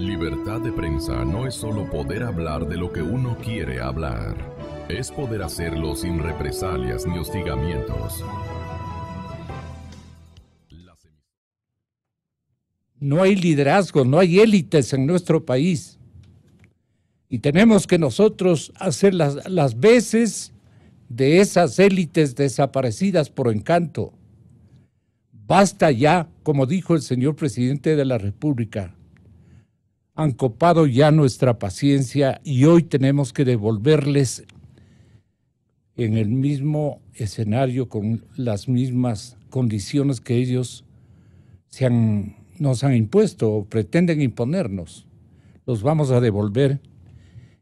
Libertad de prensa no es solo poder hablar de lo que uno quiere hablar. Es poder hacerlo sin represalias ni hostigamientos. No hay liderazgo, no hay élites en nuestro país. Y tenemos que nosotros hacer las veces de esas élites desaparecidas por encanto. Basta ya, como dijo el señor presidente de la República. Han copado ya nuestra paciencia y hoy tenemos que devolverles en el mismo escenario con las mismas condiciones que ellos nos han impuesto o pretenden imponernos. Los vamos a devolver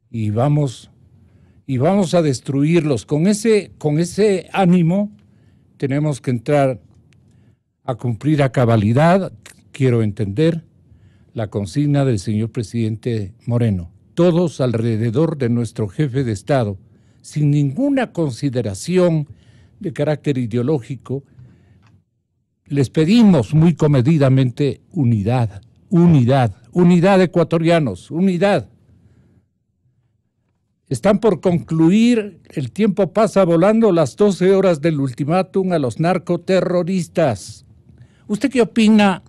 y vamos a destruirlos. Con ese ánimo tenemos que entrar a cumplir a cabalidad, quiero entender, la consigna del señor presidente Moreno. Todos alrededor de nuestro jefe de Estado, sin ninguna consideración de carácter ideológico, les pedimos muy comedidamente unidad, unidad ecuatorianos, unidad. Están por concluir, el tiempo pasa volando, las 12 horas del ultimátum a los narcoterroristas. ¿Usted qué opina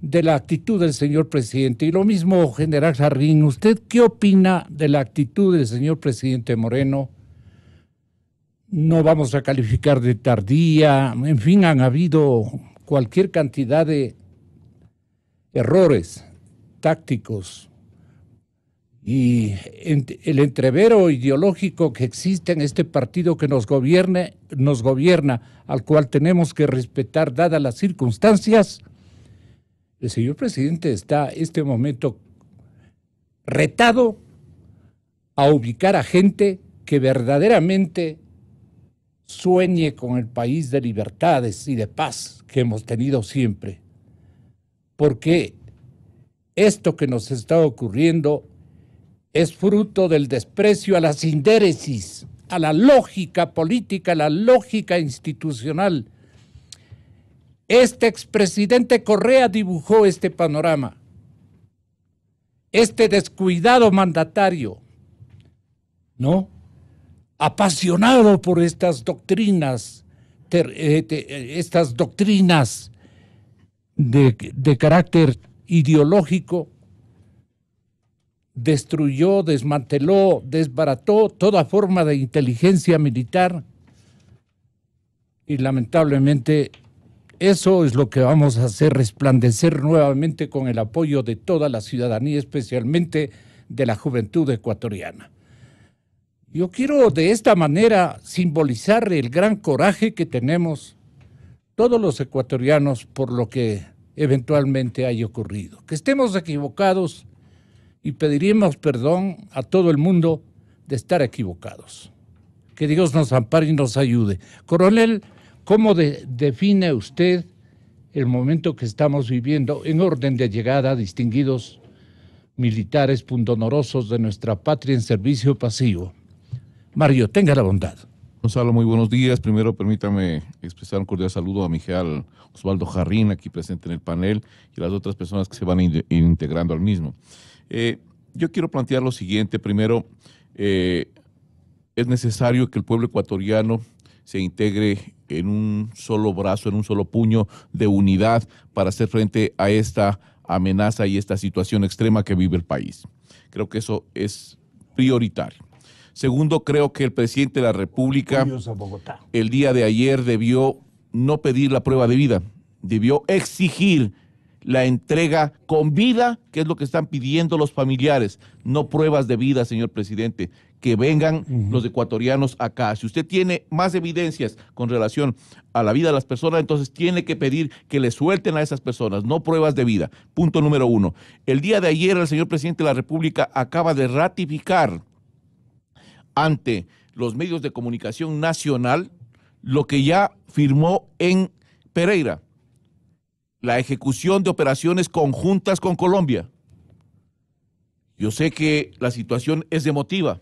de la actitud del señor presidente? Y lo mismo, general Jarrín, ¿usted qué opina de la actitud del señor presidente Moreno? No vamos a calificar de tardía, en fin, han habido cualquier cantidad de errores tácticos y el entrevero ideológico que existe en este partido que nos gobierna, al cual tenemos que respetar dadas las circunstancias. El señor presidente está en este momento retado a ubicar a gente que verdaderamente sueñe con el país de libertades y de paz que hemos tenido siempre. Porque esto que nos está ocurriendo es fruto del desprecio a la sindéresis, a la lógica política, a la lógica institucional. Este expresidente Correa dibujó este panorama. Este descuidado mandatario, ¿no?, apasionado por estas doctrinas de carácter ideológico, destruyó, desmanteló, desbarató toda forma de inteligencia militar y lamentablemente eso es lo que vamos a hacer resplandecer nuevamente con el apoyo de toda la ciudadanía, especialmente de la juventud ecuatoriana. Yo quiero de esta manera simbolizar el gran coraje que tenemos todos los ecuatorianos por lo que eventualmente haya ocurrido. Que estemos equivocados y pediríamos perdón a todo el mundo de estar equivocados. Que Dios nos ampare y nos ayude. Coronel, ¿cómo define usted el momento que estamos viviendo en orden de llegada, distinguidos militares pundonorosos de nuestra patria en servicio pasivo? Mario, tenga la bondad. Gonzalo, muy buenos días. Primero, permítame expresar un cordial saludo a mi general Osvaldo Jarrín, aquí presente en el panel, y a las otras personas que se van integrando al mismo. Yo quiero plantear lo siguiente. Primero, es necesario que el pueblo ecuatoriano se integre en un solo brazo, en un solo puño de unidad para hacer frente a esta amenaza y esta situación extrema que vive el país. Creo que eso es prioritario. Segundo, creo que el presidente de la República el día de ayer debió no pedir la prueba de vida, debió exigir la entrega con vida, que es lo que están pidiendo los familiares, no pruebas de vida, señor presidente, que vengan los ecuatorianos acá. Si usted tiene más evidencias con relación a la vida de las personas, entonces tiene que pedir que le suelten a esas personas, no pruebas de vida. Punto número uno. El día de ayer el señor presidente de la República acaba de ratificar ante los medios de comunicación nacional lo que ya firmó en Pereira, la ejecución de operaciones conjuntas con Colombia. Yo sé que la situación es emotiva,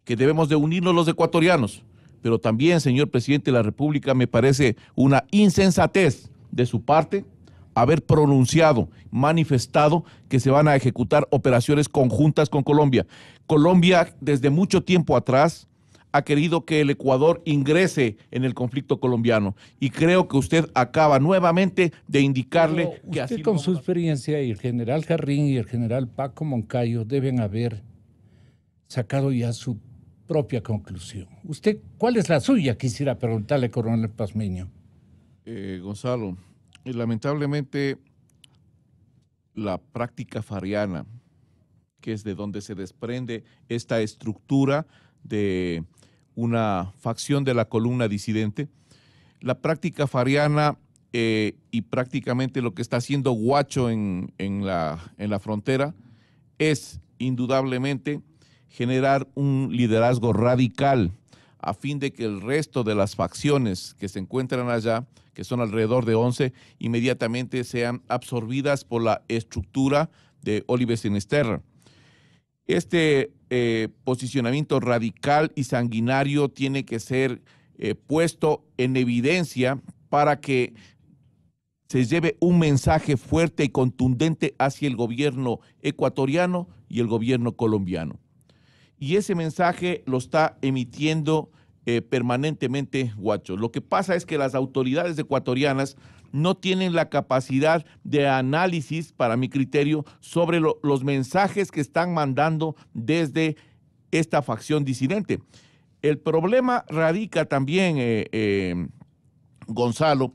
que debemos de unirnos los ecuatorianos, pero también, señor presidente de la República, me parece una insensatez de su parte haber pronunciado, manifestado que se van a ejecutar operaciones conjuntas con Colombia. Colombia, desde mucho tiempo atrás, ha querido que el Ecuador ingrese en el conflicto colombiano y creo que usted acaba nuevamente de indicarle Pero que usted así con su experiencia y el general Jarrín y el general Paco Moncayo deben haber sacado ya su propia conclusión. ¿Usted cuál es la suya? Quisiera preguntarle, coronel Pazmiño. Gonzalo, lamentablemente la práctica fariana, que es de donde se desprende esta estructura de una facción de la columna disidente, la práctica fariana y prácticamente lo que está haciendo Guacho en la frontera es indudablemente generar un liderazgo radical a fin de que el resto de las facciones que se encuentran allá, que son alrededor de 11, inmediatamente sean absorbidas por la estructura de Oliver Sinisterra. Este posicionamiento radical y sanguinario tiene que ser puesto en evidencia para que se lleve un mensaje fuerte y contundente hacia el gobierno ecuatoriano y el gobierno colombiano. Y ese mensaje lo está emitiendo permanentemente Guacho. Lo que pasa es que las autoridades ecuatorianas no tienen la capacidad de análisis, para mi criterio, sobre los mensajes que están mandando desde esta facción disidente. El problema radica también, Gonzalo,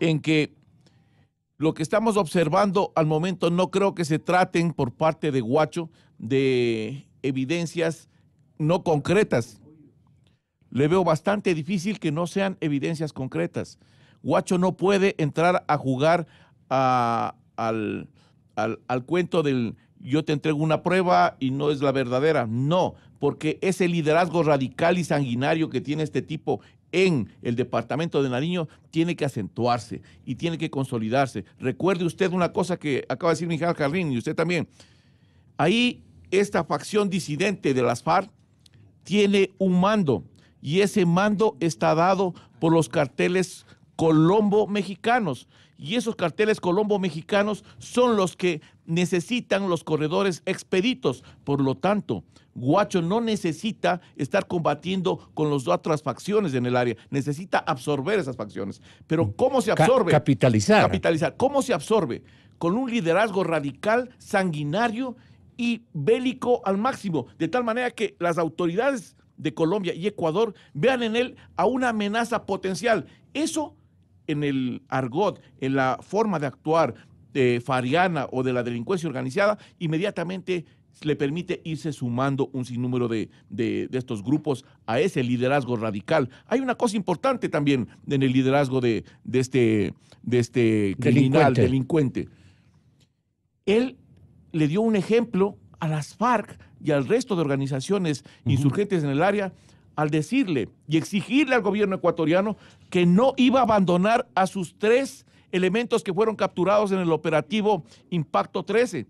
en que lo que estamos observando al momento no creo que se traten por parte de Guacho de evidencias no concretas. Le veo bastante difícil que no sean evidencias concretas. Guacho no puede entrar a jugar al cuento del yo te entrego una prueba y no es la verdadera. No, porque ese liderazgo radical y sanguinario que tiene este tipo en el departamento de Nariño tiene que acentuarse y tiene que consolidarse. Recuerde usted una cosa que acaba de decir Miguel Jarrín y usted también. Ahí esta facción disidente de las FARC tiene un mando y ese mando está dado por los carteles colombo-mexicanos. Y esos carteles colombo-mexicanos son los que necesitan los corredores expeditos. Por lo tanto, Guacho no necesita estar combatiendo con las otras facciones en el área, necesita absorber esas facciones. Pero ¿cómo se absorbe? Capitalizar. Capitalizar. ¿Cómo se absorbe? Con un liderazgo radical, sanguinario y bélico al máximo, de tal manera que las autoridades de Colombia y Ecuador vean en él a una amenaza potencial. Eso en el argot, en la forma de actuar fariana o de la delincuencia organizada, inmediatamente le permite irse sumando un sinnúmero de estos grupos a ese liderazgo radical. Hay una cosa importante también en el liderazgo de este criminal, delincuente. Él le dio un ejemplo a las FARC y al resto de organizaciones insurgentes en el área al decirle y exigirle al gobierno ecuatoriano que no iba a abandonar a sus 3 elementos que fueron capturados en el operativo Impacto 13.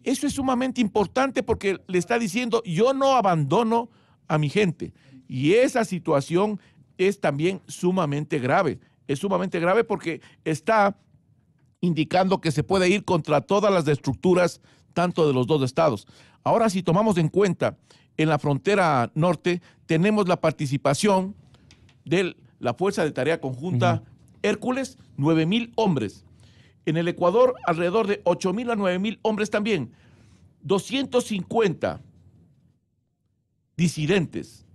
Eso es sumamente importante porque le está diciendo, yo no abandono a mi gente. Y esa situación es también sumamente grave. Es sumamente grave porque está indicando que se puede ir contra todas las estructuras, tanto de los 2 estados. Ahora, si tomamos en cuenta, en la frontera norte tenemos la participación de la Fuerza de Tarea Conjunta Hércules, 9,000 hombres. En el Ecuador, alrededor de 8,000 a 9,000 hombres también. 250 disidentes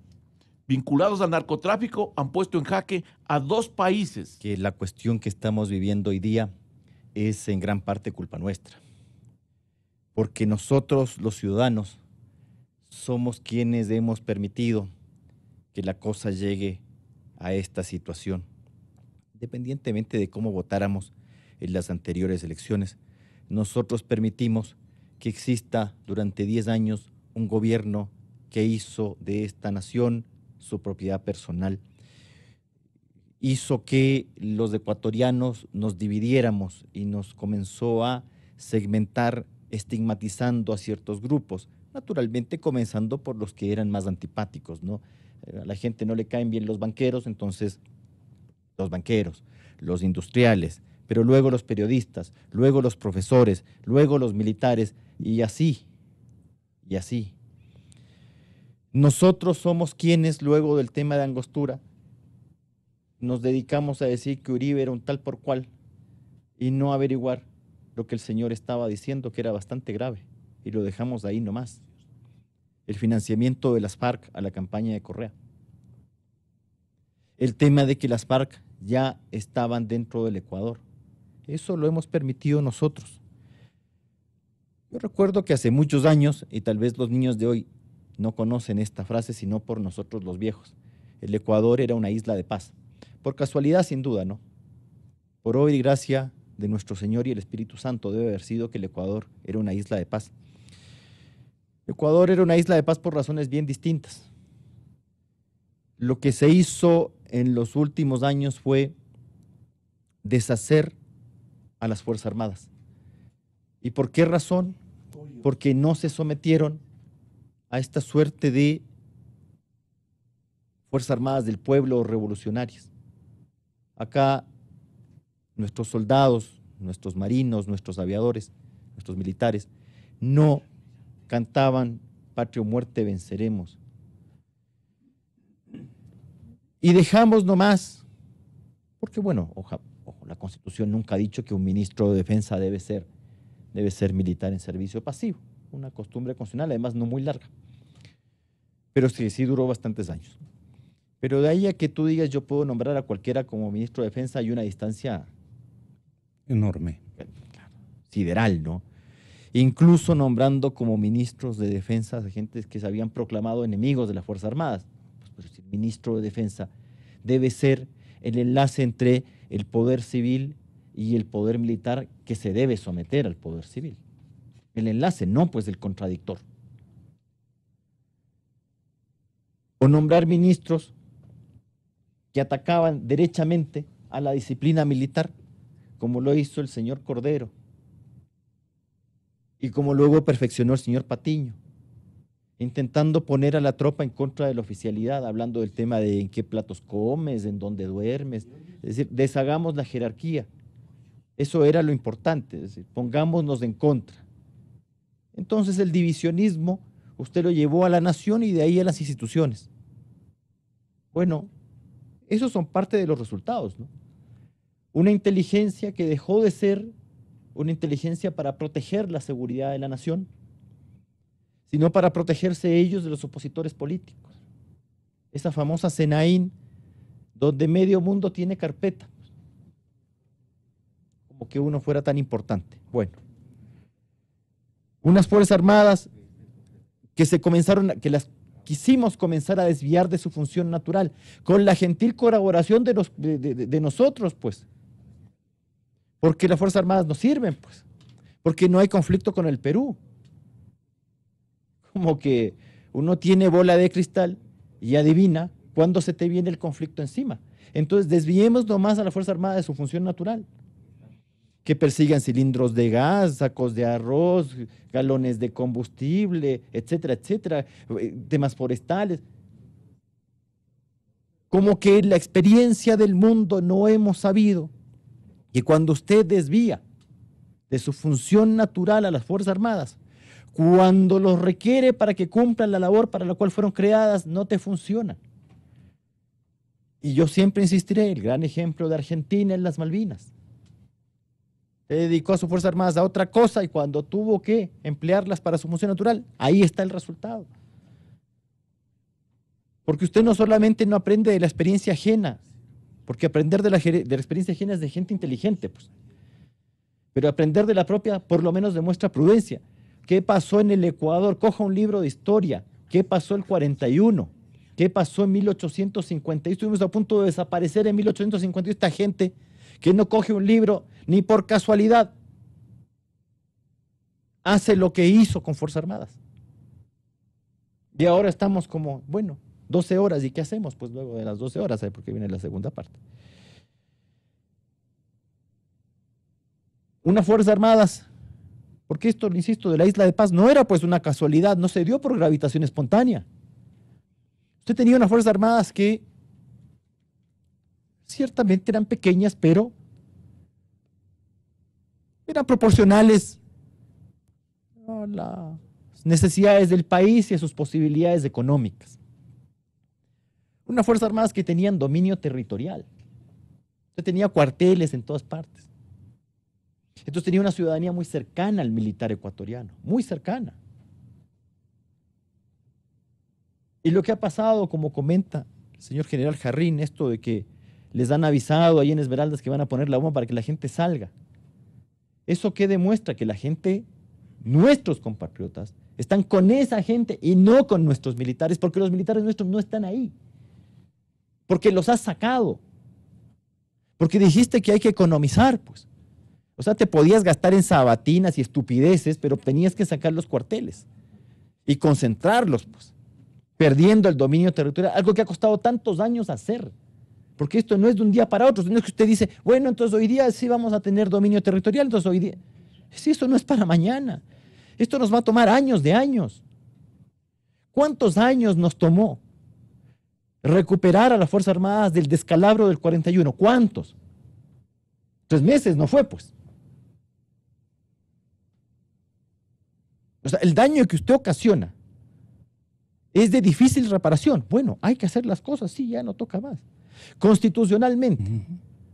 vinculados al narcotráfico han puesto en jaque a 2 países. Que la cuestión que estamos viviendo hoy día es en gran parte culpa nuestra. Porque nosotros, los ciudadanos, somos quienes hemos permitido que la cosa llegue a esta situación. Independientemente de cómo votáramos en las anteriores elecciones, nosotros permitimos que exista durante 10 años un gobierno que hizo de esta nación su propiedad personal. Hizo que los ecuatorianos nos dividiéramos y nos comenzó a segmentar, estigmatizando a ciertos grupos, naturalmente comenzando por los que eran más antipáticos, ¿no? A la gente no le caen bien los banqueros, entonces los banqueros, los industriales, pero luego los periodistas, luego los profesores, luego los militares, y así, y así. Nosotros somos quienes, luego del tema de Angostura, nos dedicamos a decir que Uribe era un tal por cual y no averiguar lo que el señor estaba diciendo, que era bastante grave, y lo dejamos ahí nomás. El financiamiento de las FARC a la campaña de Correa. El tema de que las FARC ya estaban dentro del Ecuador. Eso lo hemos permitido nosotros. Yo recuerdo que hace muchos años, y tal vez los niños de hoy no conocen esta frase, sino por nosotros los viejos, el Ecuador era una isla de paz. Por casualidad, sin duda, ¿no? Por obra y gracia de nuestro Señor y el Espíritu Santo debe haber sido que el Ecuador era una isla de paz. El Ecuador era una isla de paz por razones bien distintas. Lo que se hizo en los últimos años fue deshacer a las Fuerzas Armadas. ¿Y por qué razón? Porque no se sometieron a esta suerte de Fuerzas Armadas del Pueblo revolucionarias. Acá nuestros soldados, nuestros marinos, nuestros aviadores, nuestros militares, no cantaban Patria o muerte venceremos. Y dejamos nomás, porque bueno, ojo, la Constitución nunca ha dicho que un ministro de Defensa debe ser militar en servicio pasivo, una costumbre constitucional, además no muy larga, pero sí duró bastantes años. Pero de ahí a que tú digas yo puedo nombrar a cualquiera como ministro de Defensa hay una distancia enorme, sideral, ¿no? Incluso nombrando como ministros de Defensa a gente que se habían proclamado enemigos de las Fuerzas Armadas. Pues el ministro de Defensa debe ser el enlace entre el poder civil y el poder militar que se debe someter al poder civil. El enlace, no pues el contradictor. O nombrar ministros que atacaban derechamente a la disciplina militar, como lo hizo el señor Cordero, y como luego perfeccionó el señor Patiño, intentando poner a la tropa en contra de la oficialidad, hablando del tema de en qué platos comes, en dónde duermes, es decir, deshagamos la jerarquía. Eso era lo importante, es decir, pongámonos en contra. Entonces el divisionismo usted lo llevó a la nación y de ahí a las instituciones. Bueno, esos son parte de los resultados, ¿no? Una inteligencia que dejó de ser una inteligencia para proteger la seguridad de la nación, sino para protegerse ellos de los opositores políticos. Esa famosa Senaín, donde medio mundo tiene carpeta, como que uno fuera tan importante. Bueno, unas Fuerzas Armadas que las quisimos comenzar a desviar de su función natural, con la gentil colaboración de nosotros, pues. Porque las Fuerzas Armadas no sirven, pues. Porque no hay conflicto con el Perú. Como que uno tiene bola de cristal y adivina cuándo se te viene el conflicto encima. Entonces desviemos nomás a la Fuerza Armada de su función natural. Que persigan cilindros de gas, sacos de arroz, galones de combustible, etcétera, etcétera, temas forestales. Como que la experiencia del mundo no hemos sabido que cuando usted desvía de su función natural a las Fuerzas Armadas, cuando los requiere para que cumplan la labor para la cual fueron creadas, no te funciona. Y yo siempre insistiré, el gran ejemplo de Argentina en las Malvinas. Se dedicó a sus Fuerzas Armadas a otra cosa y cuando tuvo que emplearlas para su función natural, ahí está el resultado. Porque usted no solamente no aprende de la experiencia ajena, porque aprender de la experiencia ajena es de gente inteligente, pues. Pero aprender de la propia por lo menos demuestra prudencia. ¿Qué pasó en el Ecuador? Coja un libro de historia. ¿Qué pasó el 41? ¿Qué pasó en 1850? Estuvimos a punto de desaparecer en 1850. Esta gente que no coge un libro ni por casualidad hace lo que hizo con Fuerzas Armadas. Y ahora estamos como, bueno, 12 horas. ¿Y qué hacemos? Pues luego de las 12 horas, porque viene la segunda parte. Unas Fuerzas Armadas, porque esto, le insisto, de la Isla de Paz no era pues una casualidad, no se dio por gravitación espontánea. Usted tenía unas Fuerzas Armadas que ciertamente eran pequeñas, pero eran proporcionales a las necesidades del país y a sus posibilidades económicas. Unas Fuerzas Armadas que tenían dominio territorial. Usted tenía cuarteles en todas partes. Entonces tenía una ciudadanía muy cercana al militar ecuatoriano, muy cercana. Y lo que ha pasado, como comenta el señor general Jarrín, esto de que les han avisado ahí en Esmeraldas que van a poner la bomba para que la gente salga. ¿Eso qué demuestra? Que la gente, nuestros compatriotas, están con esa gente y no con nuestros militares, porque los militares nuestros no están ahí. Porque los has sacado. Porque dijiste que hay que economizar, pues. O sea, te podías gastar en sabatinas y estupideces, pero tenías que sacar los cuarteles y concentrarlos, pues, perdiendo el dominio territorial, algo que ha costado tantos años hacer. Porque esto no es de un día para otro, no es que usted dice, bueno, entonces hoy día sí vamos a tener dominio territorial, entonces hoy día... Sí, esto no es para mañana. Esto nos va a tomar años de años. ¿Cuántos años nos tomó recuperar a las Fuerzas Armadas del descalabro del 41? ¿Cuántos? 3 meses no fue, pues. O sea, el daño que usted ocasiona es de difícil reparación. Bueno, hay que hacer las cosas, sí, ya no toca más. Constitucionalmente,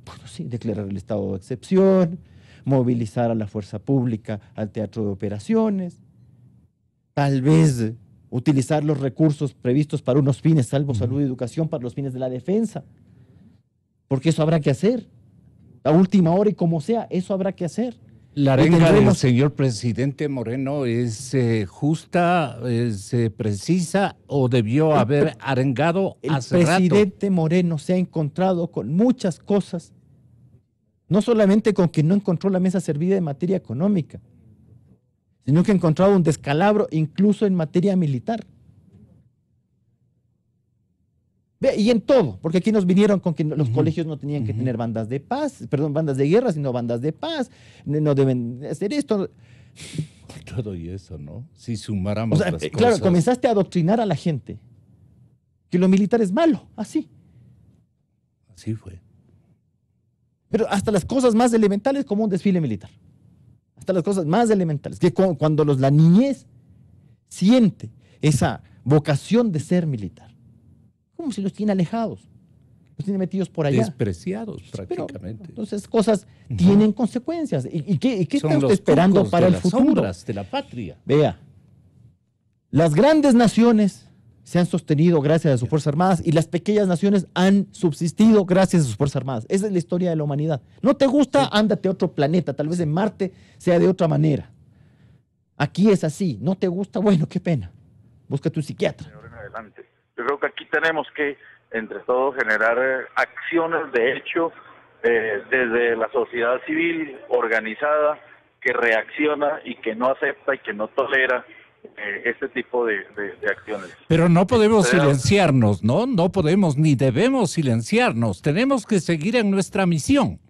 bueno, sí, declarar el estado de excepción, movilizar a la fuerza pública al teatro de operaciones, tal vez utilizar los recursos previstos para unos fines, salvo salud y educación, para los fines de la defensa, porque eso habrá que hacer. A última hora y como sea, eso habrá que hacer. La arenga del señor presidente Moreno es justa, es precisa, o debió haber arengado hace rato. El presidente Moreno se ha encontrado con muchas cosas, no solamente con que no encontró la mesa servida en materia económica, sino que ha encontrado un descalabro incluso en materia militar. Y en todo, porque aquí nos vinieron con que los colegios no tenían que tener bandas de paz, perdón, bandas de guerra, sino bandas de paz, no deben hacer esto. Todo y eso, ¿no? Si sumáramos las cosas. Claro, comenzaste a adoctrinar a la gente que lo militar es malo, así. Así fue. Pero hasta las cosas más elementales como un desfile militar. Hasta las cosas más elementales, que cuando la niñez siente esa vocación de ser militar, como si los tiene alejados, los tiene metidos por allá. Despreciados prácticamente. Pero, entonces cosas tienen consecuencias. ¿Y qué está usted esperando para el futuro? Sombras de la patria. Vea, las grandes naciones se han sostenido gracias a sus Fuerzas Armadas y las pequeñas naciones han subsistido gracias a sus Fuerzas Armadas. Esa es la historia de la humanidad. ¿No te gusta? Sí. Ándate a otro planeta. Tal vez en Marte sea de otra manera. Aquí es así. ¿No te gusta? Bueno, qué pena. Búscate un psiquiatra. Señor, en adelante. Yo creo que aquí tenemos que, entre todos, generar acciones de hecho desde la sociedad civil organizada que reacciona y que no acepta y que no tolera este tipo de acciones. Pero no podemos silenciarnos, ¿no? No podemos ni debemos silenciarnos. Tenemos que seguir en nuestra misión.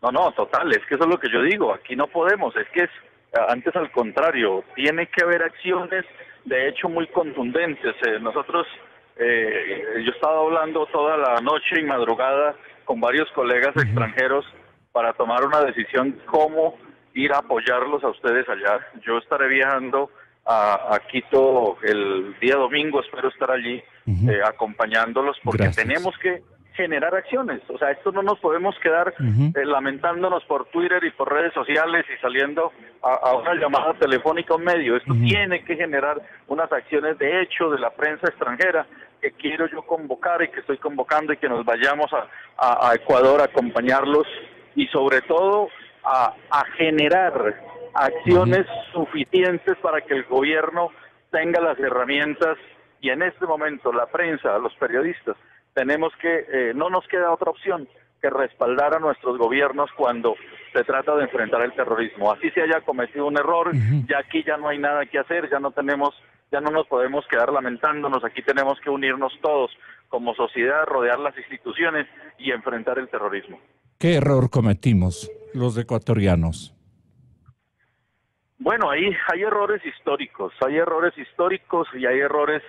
No, total, es que eso es lo que yo digo. Aquí no podemos, es que es antes al contrario, tiene que haber acciones de hecho muy contundentes. Nosotros, yo he estado hablando toda la noche y madrugada con varios colegas extranjeros para tomar una decisión cómo ir a apoyarlos a ustedes allá. Yo estaré viajando a Quito el día domingo, espero estar allí acompañándolos porque tenemos que generar acciones. O sea, esto no nos podemos quedar lamentándonos por Twitter y por redes sociales y saliendo a una llamada telefónica a un medio. Esto tiene que generar unas acciones de hecho de la prensa extranjera que quiero yo convocar y que estoy convocando y que nos vayamos a Ecuador a acompañarlos y sobre todo a generar acciones suficientes para que el gobierno tenga las herramientas y en este momento la prensa, los periodistas, tenemos que, no nos queda otra opción que respaldar a nuestros gobiernos cuando se trata de enfrentar el terrorismo. Así se haya cometido un error, ya aquí ya no hay nada que hacer, ya no nos podemos quedar lamentándonos, aquí tenemos que unirnos todos como sociedad, rodear las instituciones y enfrentar el terrorismo. ¿Qué error cometimos los ecuatorianos? Bueno, hay errores históricos y hay errores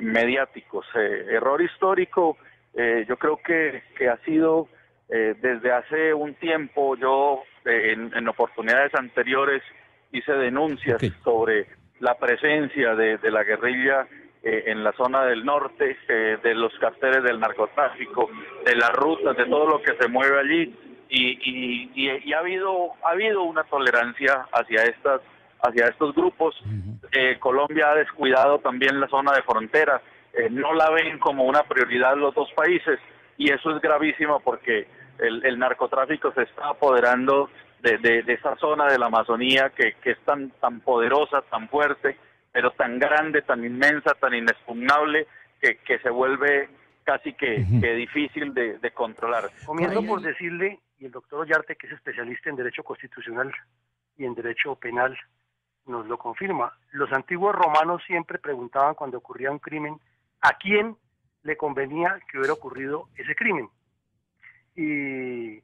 mediáticos. Error histórico, yo creo que ha sido desde hace un tiempo, yo en oportunidades anteriores hice denuncias sobre la presencia de la guerrilla en la zona del norte, de los carteles del narcotráfico, de las rutas, de todo lo que se mueve allí, y ha habido una tolerancia hacia estos grupos. Colombia ha descuidado también la zona de frontera, no la ven como una prioridad los dos países, y eso es gravísimo porque el narcotráfico se está apoderando de esa zona de la Amazonía que es tan poderosa, tan fuerte, pero tan grande, tan inmensa, tan inexpugnable, que se vuelve casi que difícil de controlar. Comienzo por decirle, y el doctor Ollarte, que es especialista en Derecho Constitucional y en Derecho Penal, nos lo confirma. Los antiguos romanos siempre preguntaban cuando ocurría un crimen, ¿a quién le convenía que hubiera ocurrido ese crimen? Y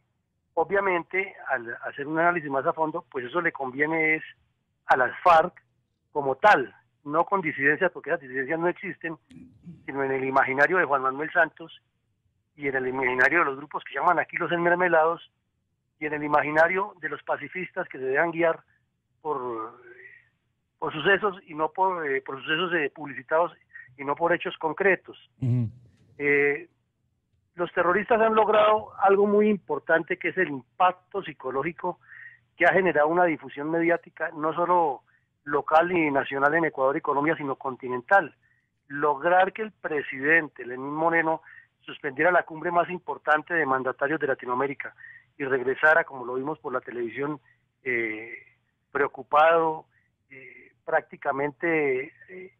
obviamente, al hacer un análisis más a fondo, pues eso le conviene es a las FARC como tal, no con disidencias, porque esas disidencias no existen, sino en el imaginario de Juan Manuel Santos y en el imaginario de los grupos que llaman aquí los enmermelados y en el imaginario de los pacifistas que se dejan guiar por sucesos y no por sucesos publicitados y no por hechos concretos. Los terroristas han logrado algo muy importante, que es el impacto psicológico que ha generado una difusión mediática no solo local y nacional en Ecuador y Colombia, sino continental. Lograr que el presidente Lenín Moreno suspendiera la cumbre más importante de mandatarios de Latinoamérica y regresara, como lo vimos por la televisión, preocupado, prácticamente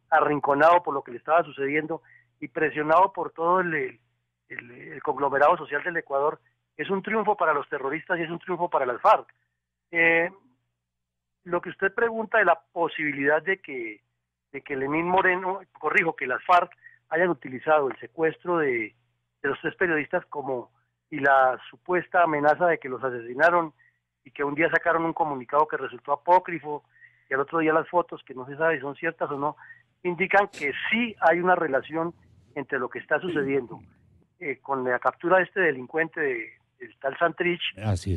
arrinconado por lo que le estaba sucediendo y presionado por todo el conglomerado social del Ecuador, es un triunfo para los terroristas y es un triunfo para las FARC. Lo que usted pregunta de la posibilidad de que Lenín Moreno, que las FARC hayan utilizado el secuestro de los 3 periodistas y la supuesta amenaza de que los asesinaron, y que un día sacaron un comunicado que resultó apócrifo y al otro día las fotos, que no se sabe si son ciertas o no, indican que sí hay una relación entre lo que está sucediendo con la captura de este delincuente del tal Santrich,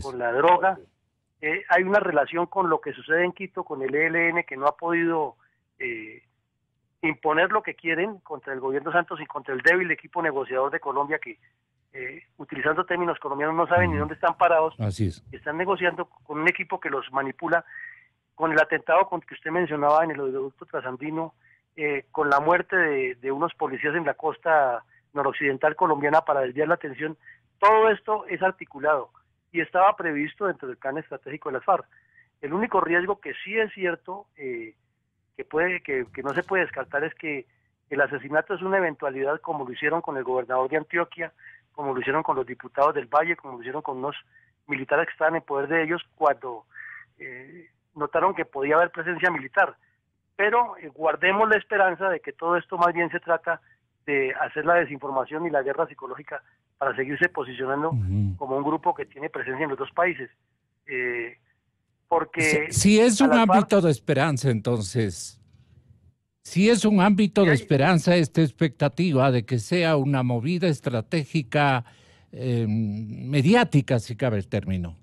con la droga. Hay una relación con lo que sucede en Quito, con el ELN, que no ha podido imponer lo que quieren contra el gobierno Santos y contra el débil equipo negociador de Colombia, que utilizando términos colombianos no saben ni dónde están parados. Así es. Están negociando con un equipo que los manipula, con el atentado que usted mencionaba en el oleoducto trasandino, con la muerte de unos policías en la costa noroccidental colombiana para desviar la atención. Todo esto es articulado y estaba previsto dentro del plan estratégico de las FARC. El único riesgo que sí es cierto, que no se puede descartar, es que el asesinato es una eventualidad, como lo hicieron con el gobernador de Antioquia, como lo hicieron con los diputados del Valle, como lo hicieron con unos militares que estaban en poder de ellos cuando notaron que podía haber presencia militar. Pero guardemos la esperanza de que todo esto más bien se trata de hacer la desinformación y la guerra psicológica para seguirse posicionando como un grupo que tiene presencia en los dos países. Porque si es un ámbito de esperanza, entonces, si es un ámbito de esperanza esta expectativa de que sea una movida estratégica mediática, si cabe el término.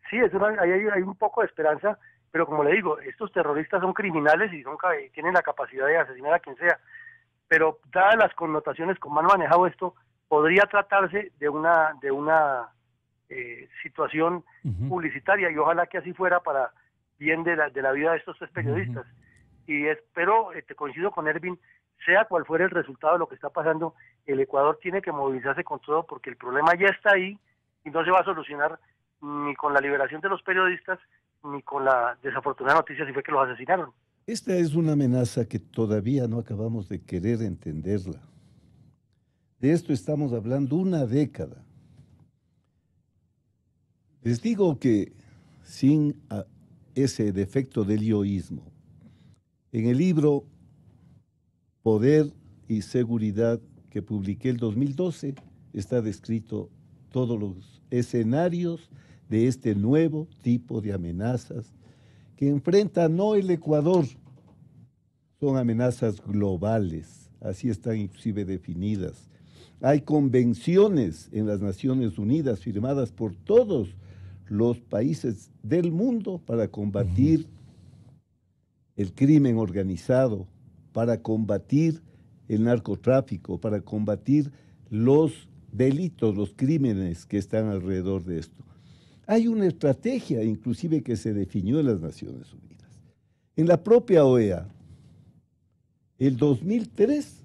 Sí, hay un poco de esperanza, pero como le digo, estos terroristas son criminales y tienen la capacidad de asesinar a quien sea. Pero dadas las connotaciones como han manejado esto, podría tratarse de una situación publicitaria, y ojalá que así fuera para bien de la vida de estos 3 periodistas. Y espero, coincido con Ervin, sea cual fuera el resultado de lo que está pasando, el Ecuador tiene que movilizarse con todo, porque el problema ya está ahí y no se va a solucionar ni con la liberación de los periodistas, ni con la desafortunada noticia si fue que los asesinaron. Esta es una amenaza que todavía no acabamos de querer entenderla. De esto estamos hablando una década. Les digo que sin ese defecto del yoísmo, en el libro Poder y Seguridad que publiqué el 2012, está descrito todos los escenarios de este nuevo tipo de amenazas que enfrenta no el Ecuador, son amenazas globales, así están inclusive definidas. Hay convenciones en las Naciones Unidas firmadas por todos los países del mundo para combatir el crimen organizado, para combatir el narcotráfico, para combatir los delitos, los crímenes que están alrededor de esto. Hay una estrategia inclusive que se definió en las Naciones Unidas. En la propia OEA, el 2003,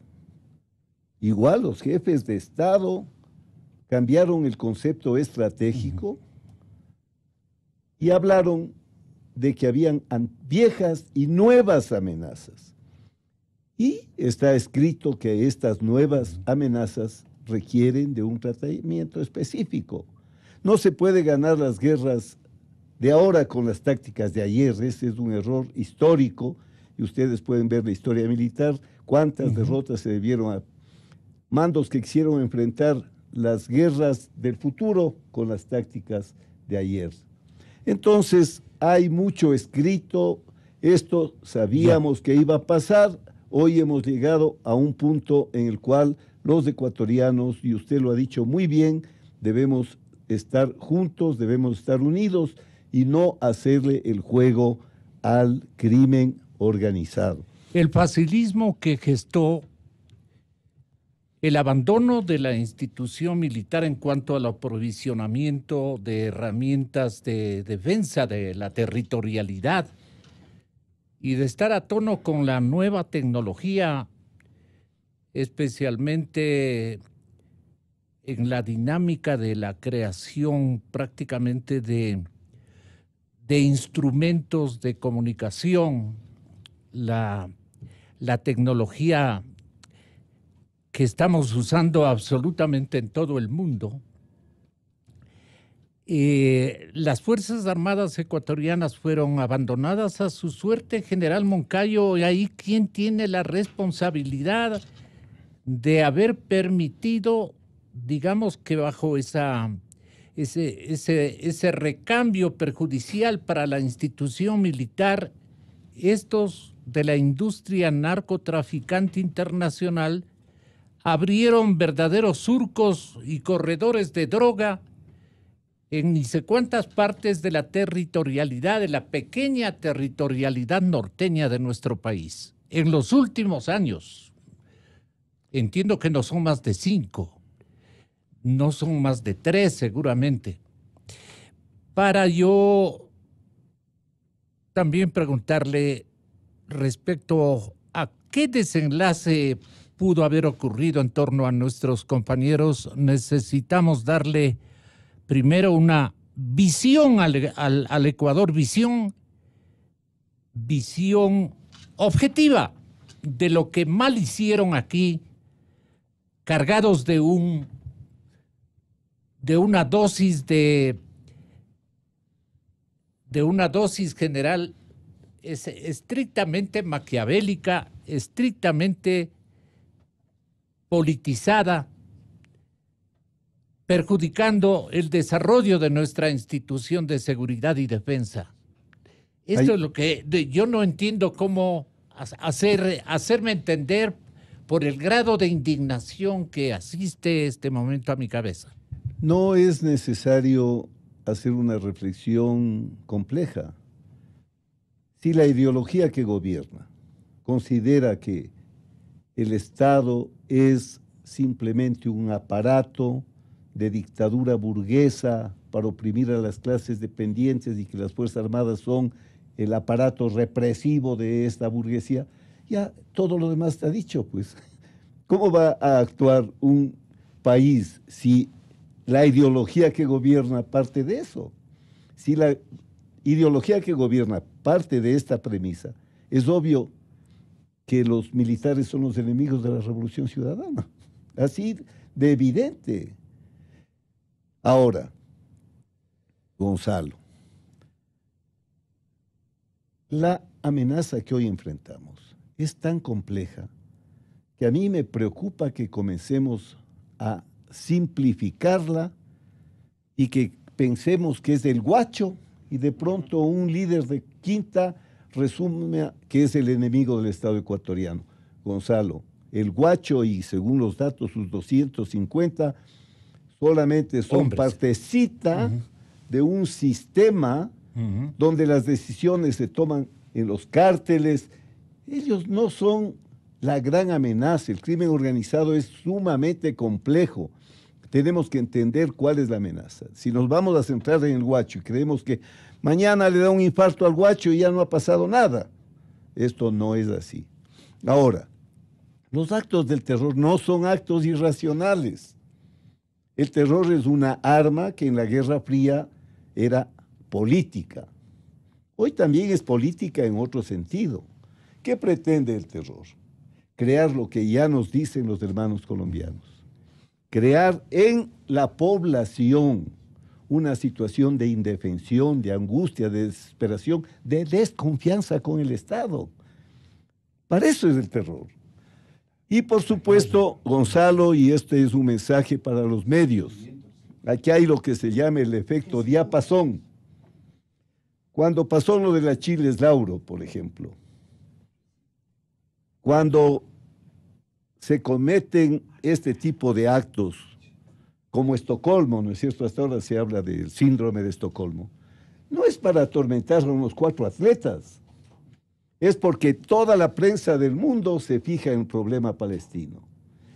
igual los jefes de Estado cambiaron el concepto estratégico y hablaron de que habían viejas y nuevas amenazas. Y está escrito que estas nuevas amenazas requieren de un tratamiento específico. No se puede ganar las guerras de ahora con las tácticas de ayer. Ese es un error histórico y ustedes pueden ver la historia militar, cuántas derrotas se debieron a mandos que quisieron enfrentar las guerras del futuro con las tácticas de ayer. Entonces, hay mucho escrito, esto sabíamos que iba a pasar, hoy hemos llegado a un punto en el cual los ecuatorianos, y usted lo ha dicho muy bien, debemos estar juntos, debemos estar unidos y no hacerle el juego al crimen organizado. El facilismo que gestó el abandono de la institución militar en cuanto al aprovisionamiento de herramientas de defensa de la territorialidad y de estar a tono con la nueva tecnología, especialmente en la dinámica de la creación prácticamente de instrumentos de comunicación, la tecnología que estamos usando absolutamente en todo el mundo. Las Fuerzas Armadas ecuatorianas fueron abandonadas a su suerte, General Moncayo, y ahí ¿quién tiene la responsabilidad de haber permitido, digamos que bajo ese recambio perjudicial para la institución militar, estos de la industria narcotraficante internacional abrieron verdaderos surcos y corredores de droga en ni sé cuántas partes de la territorialidad, de la pequeña territorialidad norteña de nuestro país? En los últimos años, entiendo que no son más de 5, no son más de 3 seguramente. Para yo también preguntarle respecto a qué desenlace pudo haber ocurrido en torno a nuestros compañeros, necesitamos darle primero una visión al Ecuador, visión objetiva de lo que mal hicieron aquí, cargados de una dosis general estrictamente maquiavélica, estrictamente politizada, perjudicando el desarrollo de nuestra institución de seguridad y defensa. Esto es lo que yo no entiendo cómo hacerme entender por el grado de indignación que asiste este momento a mi cabeza. No es necesario hacer una reflexión compleja. Si la ideología que gobierna considera que el Estado es simplemente un aparato de dictadura burguesa para oprimir a las clases dependientes y que las Fuerzas Armadas son el aparato represivo de esta burguesía, ya todo lo demás está dicho, pues. ¿Cómo va a actuar un país si la ideología que gobierna parte de eso? Si la ideología que gobierna parte de esta premisa, es obvio que los militares son los enemigos de la Revolución Ciudadana. Así de evidente. Ahora, Gonzalo, la amenaza que hoy enfrentamos es tan compleja que a mí me preocupa que comencemos a simplificarla y que pensemos que es del Guacho y de pronto un líder de quinta resume que es el enemigo del Estado ecuatoriano. Gonzalo, el Guacho y según los datos sus 250 solamente son partecita de un sistema donde las decisiones se toman en los cárteles. Ellos no son la gran amenaza. El crimen organizado es sumamente complejo. Tenemos que entender cuál es la amenaza. Si nos vamos a centrar en el Guacho y creemos que mañana le da un infarto al Guacho y ya no ha pasado nada, esto no es así. Ahora, los actos del terror no son actos irracionales. El terror es una arma que en la Guerra Fría era política. Hoy también es política en otro sentido. ¿Qué pretende el terror? Crear lo que ya nos dicen los hermanos colombianos. Crear en la población una situación de indefensión, de angustia, de desesperación, de desconfianza con el Estado. Para eso es el terror. Y por supuesto, Gonzalo, y este es un mensaje para los medios, aquí hay lo que se llama el efecto diapasón. Cuando pasó lo de la Chiles Lauro, por ejemplo, cuando se cometen este tipo de actos, como Estocolmo, ¿no es cierto? Hasta ahora se habla del síndrome de Estocolmo. No es para atormentar a unos 4 atletas, es porque toda la prensa del mundo se fija en el problema palestino.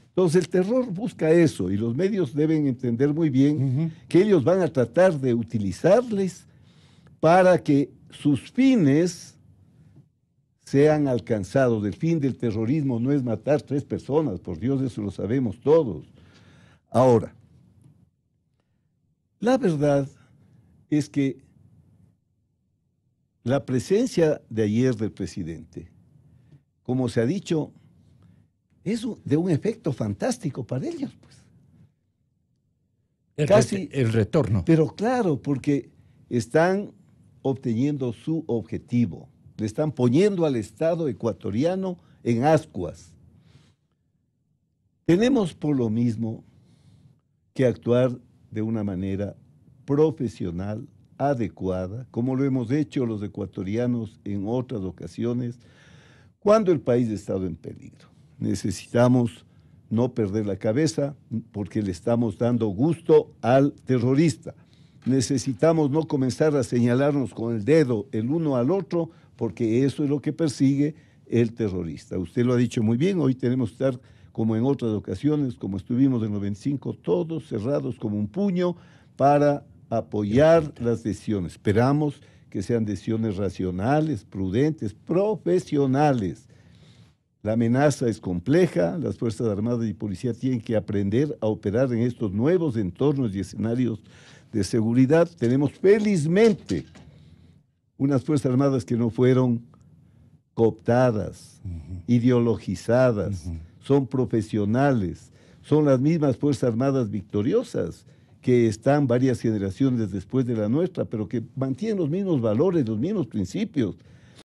Entonces el terror busca eso y los medios deben entender muy bien que ellos van a tratar de utilizarles para que sus fines sean alcanzados. El fin del terrorismo no es matar 3 personas, por Dios, eso lo sabemos todos. Ahora, la verdad es que la presencia de ayer del presidente, como se ha dicho, es de un efecto fantástico para ellos, pues. Casi el retorno. Pero claro, porque están obteniendo su objetivo. Le están poniendo al Estado ecuatoriano en ascuas. Tenemos por lo mismo que actuar de una manera profesional, adecuada, como lo hemos hecho los ecuatorianos en otras ocasiones, cuando el país ha estado en peligro. Necesitamos no perder la cabeza porque le estamos dando gusto al terrorista. Necesitamos no comenzar a señalarnos con el dedo el uno al otro porque eso es lo que persigue el terrorista. Usted lo ha dicho muy bien, hoy tenemos que estar como en otras ocasiones, como estuvimos en 95, todos cerrados como un puño para apoyar las decisiones. Esperamos que sean decisiones racionales, prudentes, profesionales. La amenaza es compleja, las Fuerzas Armadas y Policía tienen que aprender a operar en estos nuevos entornos y escenarios de seguridad. Tenemos felizmente unas Fuerzas Armadas que no fueron cooptadas, ideologizadas, son profesionales, son las mismas Fuerzas Armadas victoriosas que están varias generaciones después de la nuestra, pero que mantienen los mismos valores, los mismos principios.